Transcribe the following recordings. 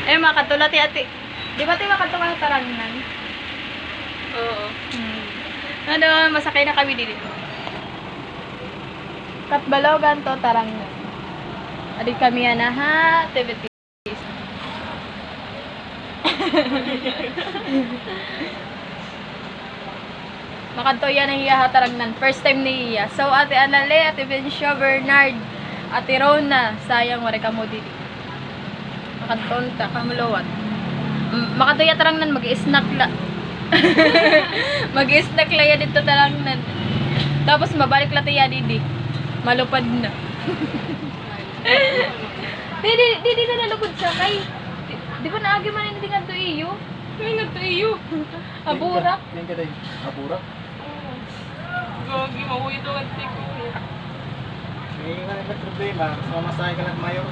Eh, makatulad ati. Di ba tayo makatulad ng tarangan? Oo. Ano, masakay na kami dito. Katbalogan to, tarangan. Adi kami yan na ha, activities. Makanto yan ang iya tarangnan. First time ni iya. So, ate Anale, ate Bencio, Bernard, ate Rona, sayang wala ka mo dito. Makanton ta, kamulawat. Makanto ya tarangnan, mag-i-snack la. Mag-i-snack la ya dito tarangnan. Tapos mabalik la tiya didi. Malupad na. Di na nalugod siya kay. Di ba naagi man hindi nga to iyo? Ay nga to iyo. Abura. Yan ka din. Abura? Gagi, mawuyo ito ang tiko. Hindi nga yung problema. Mamasahe ka lang mayor.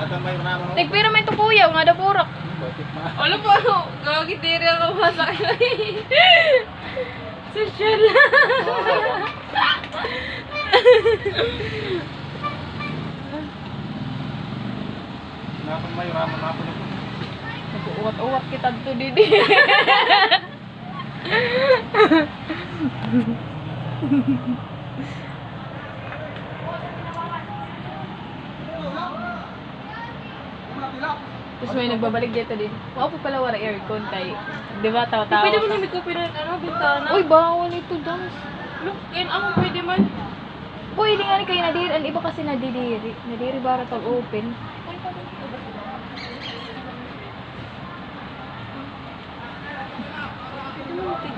At ang mayor naman. Pero may tukuyaw nga da burak. Batik ma. Ano po, gagi, diri ako masakay. Social. Napang mayor naman napon ito. Nag-uwat-uwat kita dito didi. Tapos may nagbabalik dito din. Wow, po pala wala aircon kay. Di ba, tawa-tawa Pwede mo ka. na may kopi na bintana. Uy, bawal ito, dance. Look, yan ang pwede man. Uy, hindi nga ni kayo nadiri. Ang iba kasi nadidiri. Nadiri bara tag open.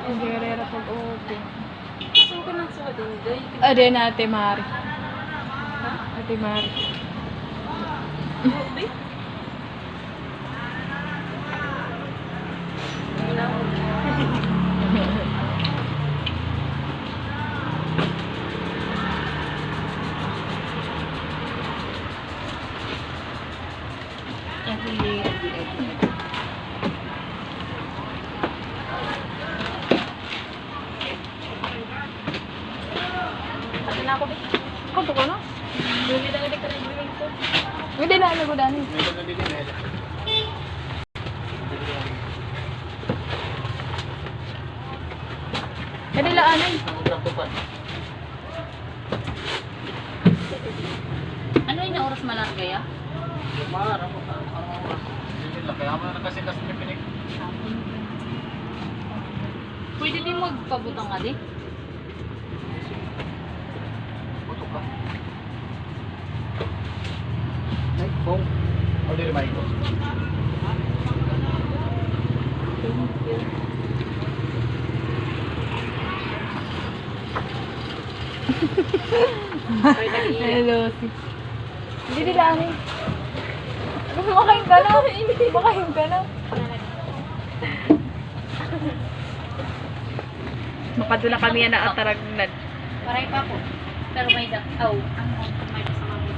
Nadiri ra tag open. Gusto ko nang sa dinday. Ade na Ate Mari. Ate Mari. Ano na ako, Bik? Kanto ko na? Bumili na ulit ka rin bumili ko. Hindi na nagudan. Meron na din eh. Kanila anay. Ang traktupan. Ano yung oras malarga ya? Mara mo. Ang oras. Hindi lang. Kaya mo na nakasikas ng pinig. Pwede din magpabutang ka di? Putok ka. Ay, phone. O, di rin ko. Hello. Hindi nila anay. Makain ka na. Makain ka na. Makadula kami yan na ataragnan. Paray pa po. Pero may may kasama mo.